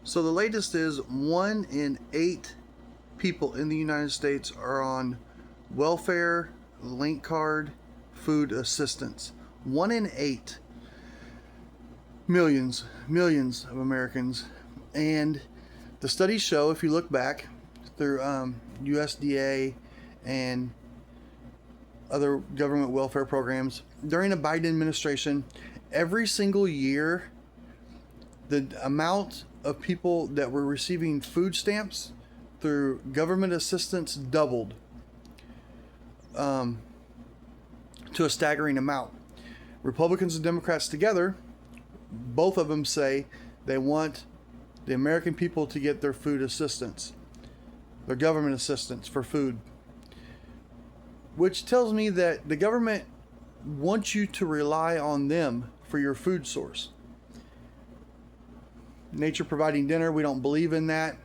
So the latest is 1 in 8 people in the United States are on welfare, link card, food assistance. 1 in 8. Millions of Americans. And the studies show, if you look back through USDA and other government welfare programs, during the Biden administration, every single year, the amount of people that were receiving food stamps through government assistance doubled to a staggering amount. Republicans and Democrats together, both of them say they want the American people to get their food assistance, their government assistance for food, which tells me that the government wants you to rely on them for your food source. Nature providing dinner, we don't believe in that.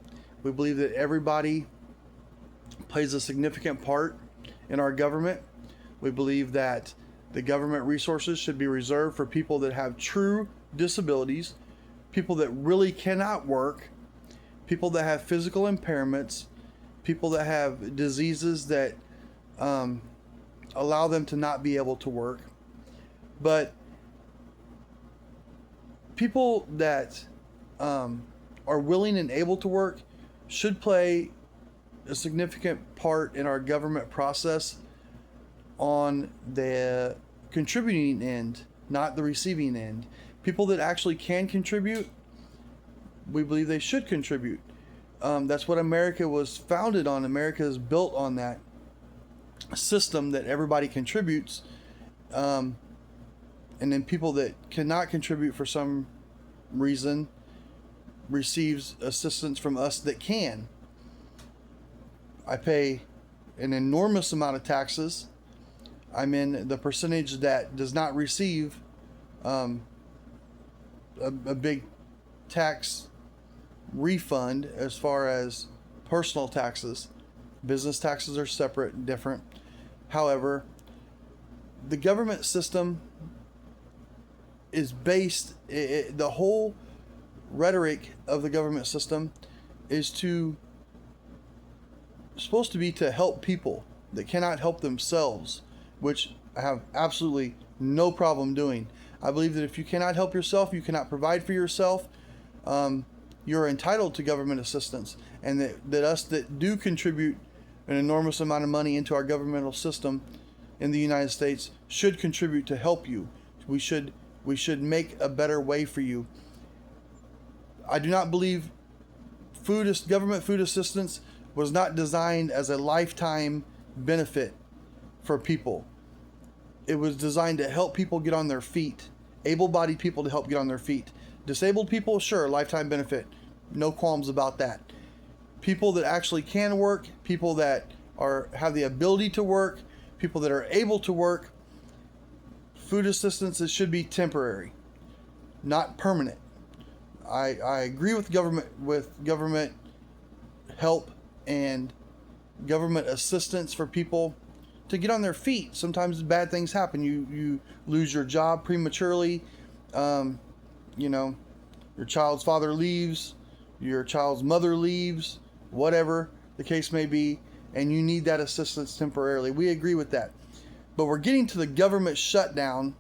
We believe that everybody plays a significant part in our government. We believe that the government resources should be reserved for people that have true disabilities, people that really cannot work, people that have physical impairments, people that have diseases that allow them to not be able to work. But people that are willing and able to work should play a significant part in our government process on the contributing end, not the receiving end. People that actually can contribute, we believe they should contribute. That's what America was founded on. America is built on that system that everybody contributes. And then people that cannot contribute for some reason receives assistance from us that can. I pay an enormous amount of taxes. I'm in the percentage that does not receive a big tax refund as far as personal taxes. Business taxes are separate and different. However, the government system is based, the whole rhetoric of the government system is supposed to be to help people that cannot help themselves, which I have absolutely no problem doing. I believe that if you cannot help yourself, you cannot provide for yourself, you're entitled to government assistance, and that us that do contribute an enormous amount of money into our governmental system in the United States should contribute to help you. We should make a better way for you. I do not believe government food assistance was not designed as a lifetime benefit for people. It was designed to help people get on their feet. Able-bodied people to help get on their feet. Disabled people, sure, lifetime benefit. No qualms about that. People that actually can work, people that have the ability to work, people that are able to work, food assistance should be temporary, not permanent. I agree with government help and government assistance for people to get on their feet. Sometimes bad things happen. You lose your job prematurely. Your child's father leaves, your child's mother leaves, whatever the case may be, and you need that assistance temporarily. We agree with that. But we're getting to the government shutdown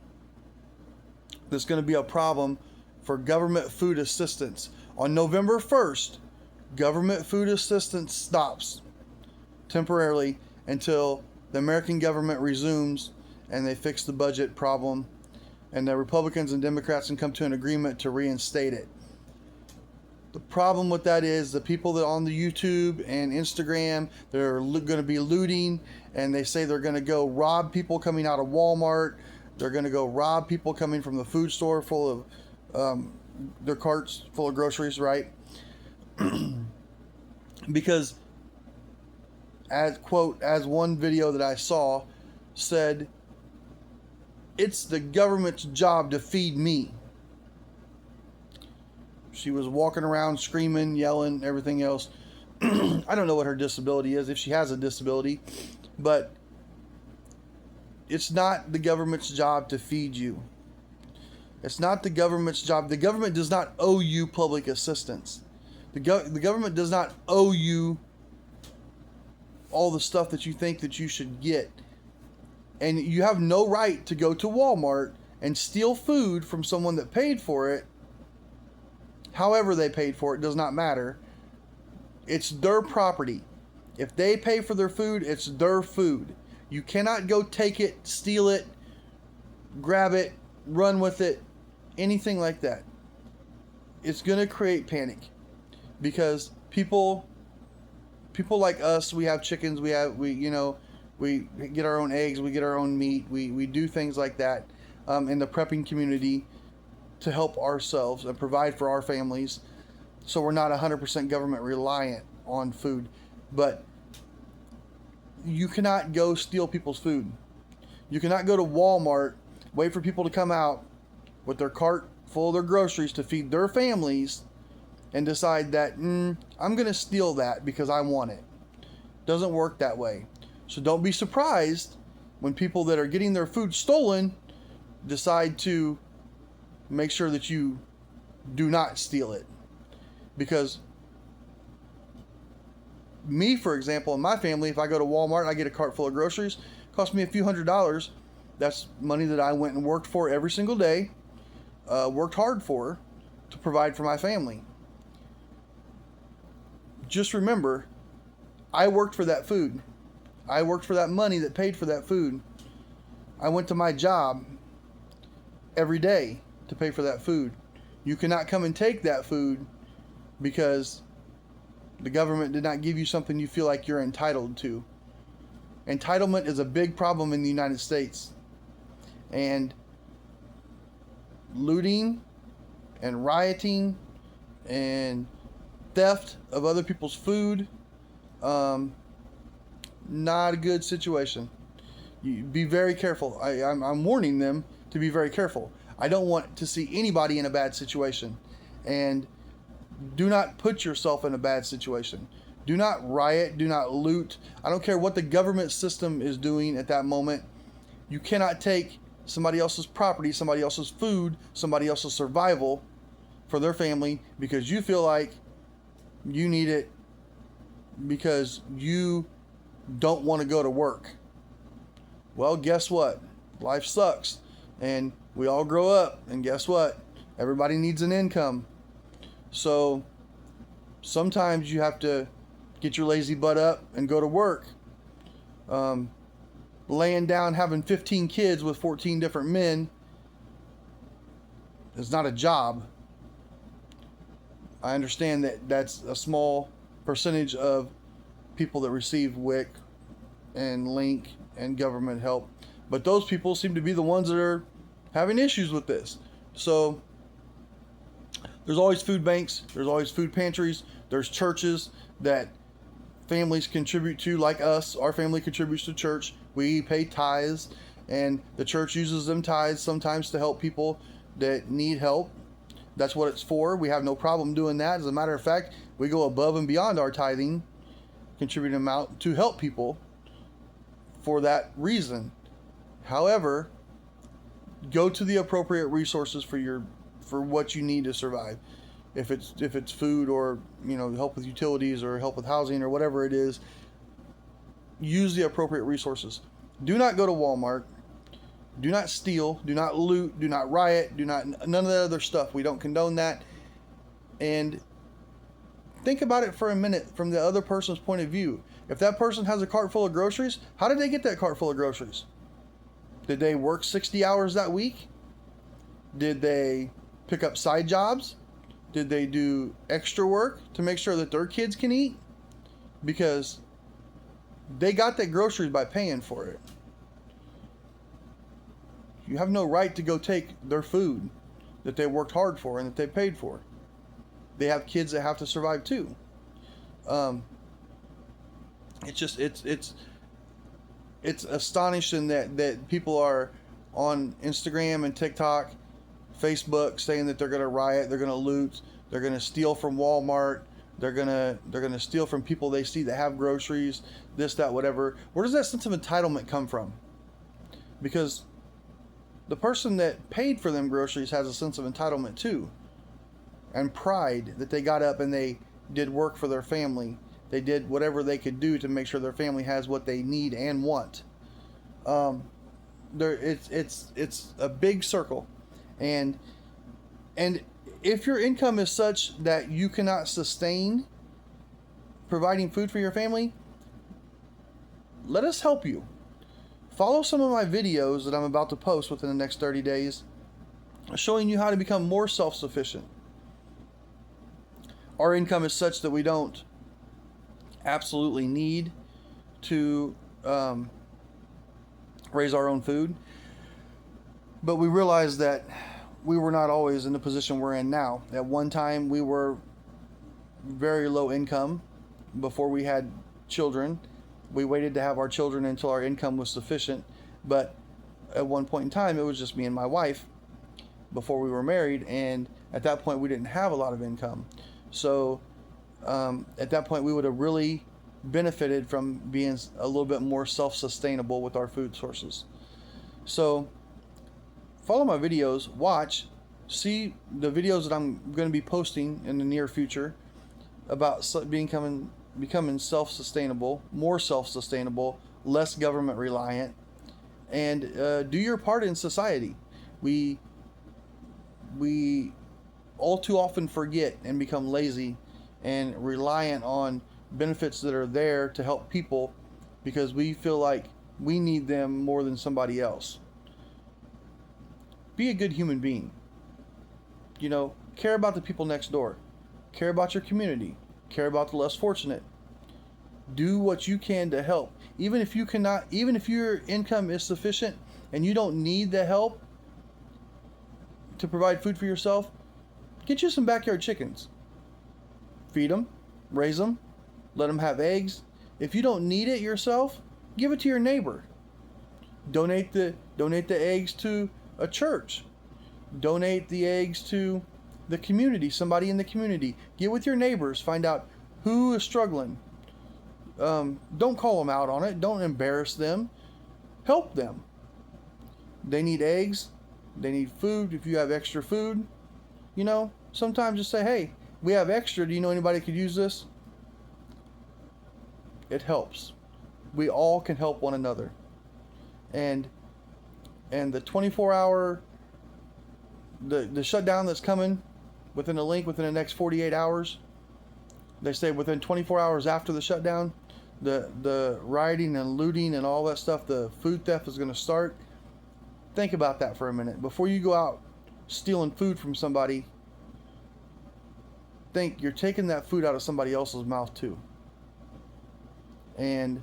that's going to be a problem for government food assistance. On November 1st, government food assistance stops temporarily until the American government resumes and they fix the budget problem, and the Republicans and Democrats can come to an agreement to reinstate it. The problem with that is the people that on the YouTube and Instagram, they're going to be looting, and they say they're going to go rob people coming out of Walmart. They're going to go rob people coming from the food store full of their carts full of groceries, right? Because as one video that I saw said, it's the government's job to feed me. She was walking around screaming, yelling, everything else. I don't know what her disability is, if she has a disability, but it's not the government's job to feed you. It's not the government's job. The government does not owe you public assistance. The government does not owe you all the stuff that you think that you should get. And you have no right to go to Walmart and steal food from someone that paid for it. However they paid for it, does not matter. It's their property. If they pay for their food, it's their food. You cannot go take it, steal it, grab it, run with it, anything like that. It's going to create panic because people like us, we have chickens, we get our own eggs, we get our own meat, we do things like that in the prepping community to help ourselves and provide for our families, so we're not 100% government reliant on food. But you cannot go steal people's food. You cannot go to Walmart, wait for people to come out with their cart full of their groceries to feed their families and decide that I'm going to steal that because I want it. Doesn't work that way. So don't be surprised when people that are getting their food stolen decide to make sure that you do not steal it. Because me, for example, in my family, if I go to Walmart and I get a cart full of groceries, it costs me a few $100s. That's money that I went and worked for every single day, worked hard for, to provide for my family. Just remember, I worked for that food. I worked for that money that paid for that food. I went to my job every day to pay for that food. You cannot come and take that food because the government did not give you something you feel like you're entitled to. Entitlement is a big problem in the United States. And looting and rioting and theft of other people's food, not a good situation. You be very careful. I'm warning them to be very careful. I don't want to see anybody in a bad situation. And do not put yourself in a bad situation. Do not riot. Do not loot. I don't care what the government system is doing at that moment. You cannot take somebody else's property, somebody else's food, somebody else's survival for their family because you feel like you need it because you don't want to go to work. Well, guess what? Life sucks. And we all grow up. And guess what? Everybody needs an income. So sometimes you have to get your lazy butt up and go to work. Laying down having 15 kids with 14 different men is not a job. I understand that that's a small percentage of people that receive WIC and LINK and government help, but those people seem to be the ones that are having issues with this. So there's always food banks, there's always food pantries, there's churches that families contribute to, like us. Our family contributes to church. We pay tithes, and the church uses them tithes sometimes to help people that need help. That's what it's for. We have no problem doing that. As a matter of fact, we go above and beyond our tithing, contributing amount to help people for that reason. However, go to the appropriate resources for what you need to survive. If it's food or help with utilities or help with housing or whatever it is, use the appropriate resources. Do not go to Walmart. Do not steal. Do not loot. Do not riot. None of that other stuff. We don't condone that. And think about it for a minute from the other person's point of view. If that person has a cart full of groceries, how did they get that cart full of groceries? Did they work 60 hours that week? Did they pick up side jobs? Did they do extra work to make sure that their kids can eat? Because they got their groceries by paying for it. You have no right to go take their food that they worked hard for and that they paid for. They have kids that have to survive too. It's astonishing that people are on Instagram and TikTok, Facebook, saying that they're going to riot, they're going to loot, they're going to steal from Walmart, they're going to steal from people they see that have groceries, this, that, whatever. Where does that sense of entitlement come from? Because the person that paid for them groceries has a sense of entitlement too, and pride that they got up and they did work for their family. They did whatever they could do to make sure their family has what they need and want. It's a big circle, and if your income is such that you cannot sustain providing food for your family, let us help you. Follow some of my videos that I'm about to post within the next 30 days, showing you how to become more self-sufficient. Our income is such that we don't absolutely need to raise our own food, but we realize that we were not always in the position we're in now. At one time, we were very low income before we had children. We waited to have our children until our income was sufficient, but at one point in time, it was just me and my wife before we were married, and at that point, we didn't have a lot of income. So at that point, we would have really benefited from being a little bit more self-sustainable with our food sources. So follow my videos, watch, see the videos that I'm going to be posting in the near future about becoming self-sustainable, more self-sustainable, less government reliant, and do your part in society. We all too often forget and become lazy and reliant on benefits that are there to help people because we feel like we need them more than somebody else. Be a good human being. Care about the people next door. Care about your community. Care about the less fortunate. Do what you can to help. Even if your income is sufficient and you don't need the help to provide food for yourself, get you some backyard chickens. Feed them, raise them, let them have eggs. If you don't need it yourself, give it to your neighbor. Donate the eggs to a church. Donate the eggs to the community, somebody in the community. Get with your neighbors, find out who is struggling. Don't call them out on it. Don't embarrass them. Help them. They need eggs. They need food. If you have extra food, sometimes just say, hey, we have extra. Do you know anybody who could use this? It helps. We all can help one another. And the 24-hour, the shutdown that's coming within the next 48 hours, they say within 24 hours after the shutdown, the rioting and looting and all that stuff, the food theft is going to start. Think about that for a minute. Before you go out stealing food from somebody, think you're taking that food out of somebody else's mouth too. And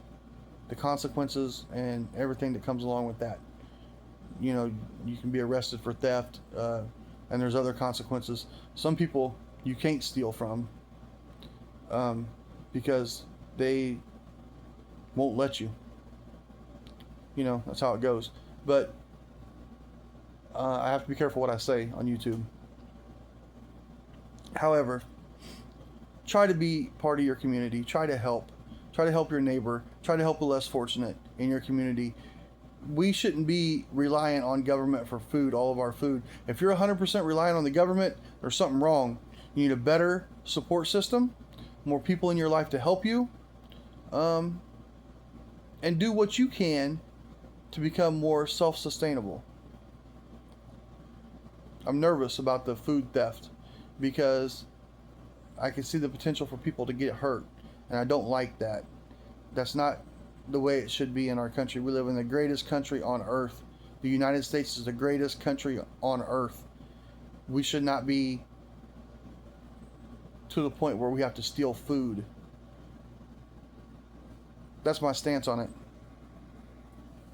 the consequences and everything that comes along with that. You can be arrested for theft, and there's other consequences. Some people you can't steal from because they won't let you. That's how it goes. But I have to be careful what I say on YouTube. However, try to be part of your community. Try to help. Try to help your neighbor. Try to help the less fortunate in your community. We shouldn't be reliant on government for food, all of our food. If you're 100% reliant on the government, there's something wrong. You need a better support system, more people in your life to help you, and do what you can to become more self-sustainable. I'm nervous about the food theft because I can see the potential for people to get hurt, and I don't like that. That's not the way it should be in our country. We live in the greatest country on earth. The United States is the greatest country on earth. We should not be to the point where we have to steal food. That's my stance on it.